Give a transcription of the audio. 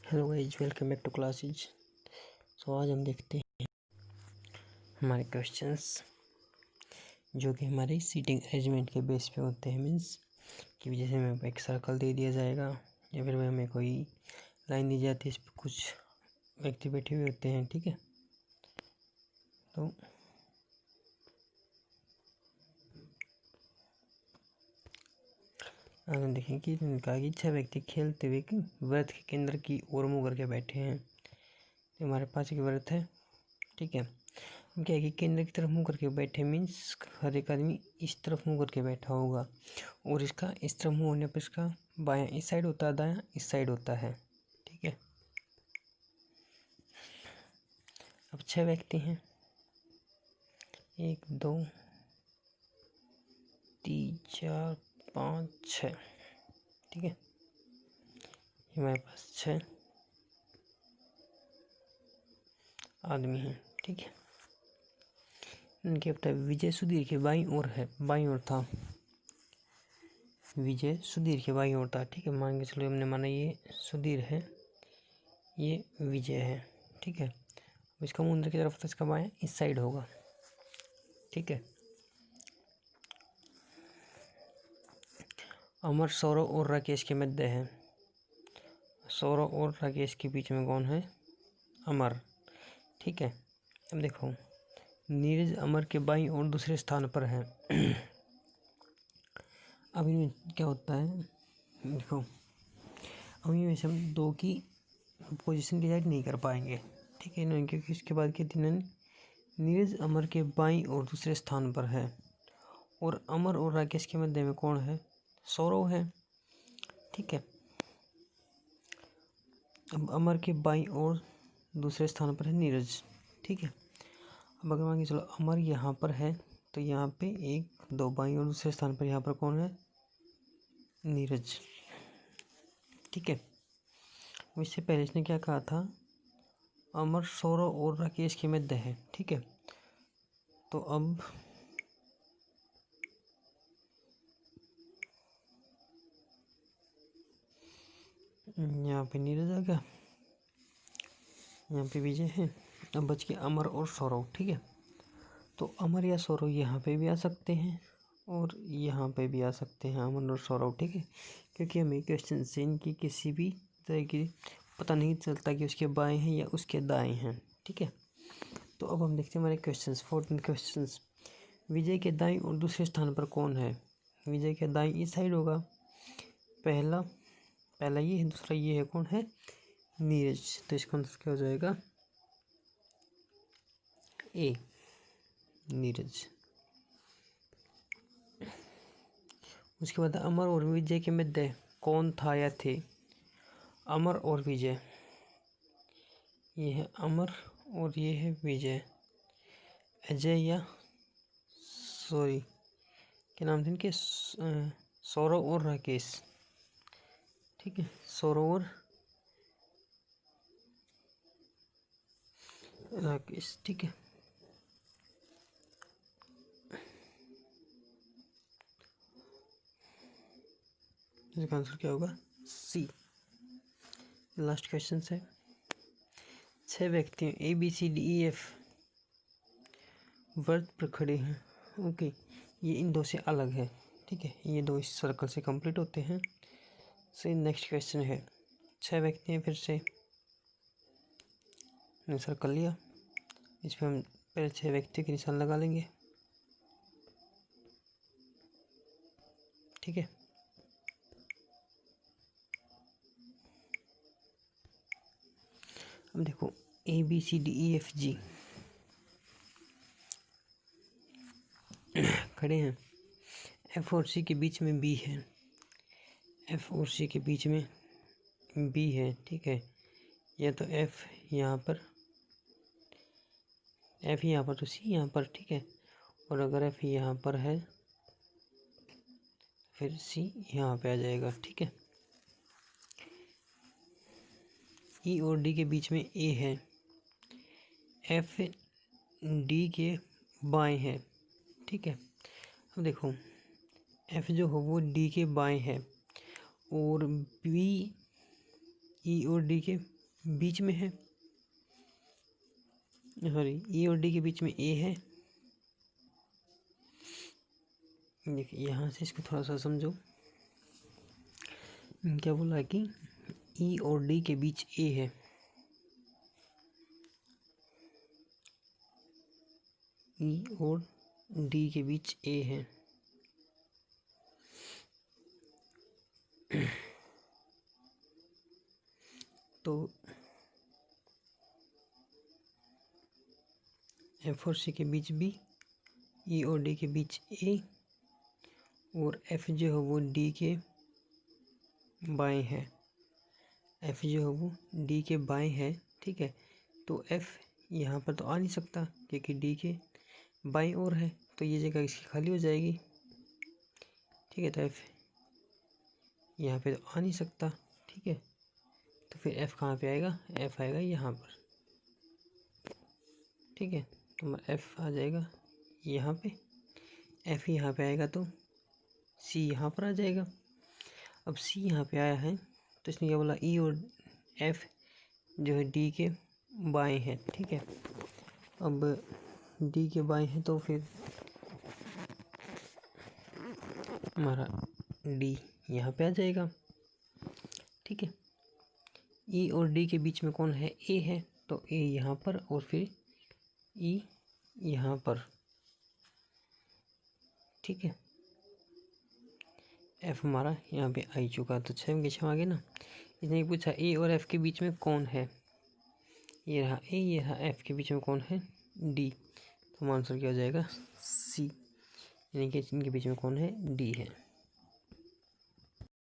Hello guys, welcome back to classes. आज हम देखते हैं हमारे क्वेश्चंस जो कि हमारे सीटिंग अरेंजमेंट के बेस पे होते हैं। मीन्स कि जैसे हमें एक सर्कल दे दिया जाएगा या फिर हमें कोई लाइन दी जाती है, इस पर कुछ व्यक्ति बैठे हुए होते हैं। ठीक है, तो आज हम देखें कि कहा कि 6 व्यक्ति खेलते हुए वृत्त के केंद्र की ओर मुँह करके बैठे हैं। तो हमारे पास एक वृत्त है। ठीक है, हम क्या है कि केंद्र की तरफ मुँह करके बैठे, मीन्स हर एक आदमी इस तरफ मुँह करके बैठा होगा और इसका इस तरफ मुँह होने पर इसका बायां इस साइड होता है, दायां इस साइड होता है। ठीक है, अब 6 व्यक्ति हैं, 1 2 3 4 5 6। ठीक है, हमारे पास 6 आदमी हैं। ठीक है, इनके पता विजय सुधीर के बाईं ओर है, बाईं ओर था। विजय सुधीर के बाईं ओर था। ठीक है, मान के चलो हमने माना ये सुधीर है, ये विजय है। ठीक है, इसका मुंह अंदर की तरफ था, इसका बायां इस साइड होगा। ठीक है, अमर सौरव और राकेश के मध्य है। सौरव और राकेश के बीच में कौन है? अमर। ठीक है, अब देखो नीरज अमर के बाईं ओर दूसरे स्थान पर है। अब इनमें क्या होता है, देखो अब इनमें से हम दो की पोजीशन डिसाइड नहीं कर पाएंगे। ठीक है, इन्होंने क्योंकि इसके बाद के दिन नीरज अमर के बाईं ओर दूसरे स्थान पर है और अमर और राकेश के मध्य में कौन है? सौरव है। ठीक है, अब अमर के बाईं ओर दूसरे स्थान पर है नीरज। ठीक है, अब अगर मान के चलो अमर यहाँ पर है तो यहाँ पे 1 2 बाईं ओर दूसरे स्थान पर यहाँ पर कौन है? नीरज। ठीक है, इससे पहले इसने क्या कहा था? अमर सौरव और राकेश के मध्य है। ठीक है, तो अब यहाँ पे नीरज आ गया, यहाँ पे विजय है। अब बच गया अमर और सौरव। ठीक है, तो अमर या सौरव यहाँ पे भी आ सकते हैं और यहाँ पे भी आ सकते हैं, अमर और सौरव। ठीक है, क्योंकि हमें क्वेश्चन से इनकी किसी भी तरह की पता नहीं चलता कि उसके बाएं हैं या उसके दाएं हैं। ठीक है, तो अब हम देखते हैं हमारे क्वेश्चंस, 14 क्वेश्चंस। विजय के दाएं और दूसरे स्थान पर कौन है? विजय के दाएं इस साइड होगा। पहला ये है, दूसरा ये है, कौन है? नीरज। तो इसका आंसर क्या हो जाएगा? ए, नीरज। उसके बाद अमर और विजय के मध्य कौन था या थे? अमर और विजय, ये है अमर और ये है विजय। अजय या सॉरी क्या नाम थे इनके? सौरव और राकेश। ठीक है, सौरव और राकेश। ठीक है, इसका आंसर क्या होगा? सी। लास्ट क्वेश्चन है, 6 व्यक्ति A B C D E F वर्त पर खड़े हैं। ओके, ये इन दो से अलग है। ठीक है, ये दो इस सर्कल से कंप्लीट होते हैं। से नेक्स्ट क्वेश्चन है, 6 व्यक्ति हैं, फिर से हमने सर्कल लिया, इस पर हम पहले 6 व्यक्ति के निशान लगा लेंगे। ठीक है, अब देखो A B C D E F G खड़े हैं, एफ और सी के बीच में बी है, एफ और सी के बीच में बी है। ठीक है, या तो एफ यहाँ पर, एफ यहाँ पर तो सी यहाँ पर। ठीक है, और अगर एफ यहाँ पर है फिर सी यहाँ पे आ जाएगा। ठीक है, ई और डी के बीच में ए है, एफ डी के बाएं है। ठीक है, अब देखो एफ जो हो वो डी के बाएं है और बी ई और डी के बीच में है, सॉरी ई और डी के बीच में ए है। देखिए यहाँ से इसको थोड़ा सा समझो, क्या बोला कि ई और डी के बीच ए है, ई और डी के बीच ए है। तो एफ और सी के बीच बी, ई और डी के बीच ए, और एफ जो है वो डी के बाएं है, एफ जो है वो डी के बाएं है, ठीक है। तो एफ यहाँ पर तो आ नहीं सकता क्योंकि डी के बाएं ओर है, तो ये जगह इसकी खाली हो जाएगी, ठीक है। तो एफ यहाँ पे तो आ नहीं सकता, ठीक है। तो फिर एफ कहाँ पे आएगा, एफ आएगा यहाँ पर, ठीक है। तो एफ आ जाएगा यहाँ पे, एफ यहाँ पे आएगा तो सी यहाँ पर आ जाएगा। अब सी यहाँ पे आया है तो इसने क्या बोला, ई और एफ जो है डी के बाएं है, ठीक है। अब डी के बाएं है तो फिर हमारा डी यहाँ पे आ जाएगा, ठीक है। ई और डी के बीच में कौन है, ए है, तो ए यहाँ पर और फिर ई यहाँ पर, ठीक है। एफ हमारा यहाँ पे आ चुका, तो 6 के 6 आ गए ना। इसने पूछा ए और एफ के बीच में कौन है, ये रहा ए, ये रहा एफ, के बीच में कौन है, डी। तो आंसर क्या हो जाएगा, सी, यानी कि इनके बीच में कौन है, डी है।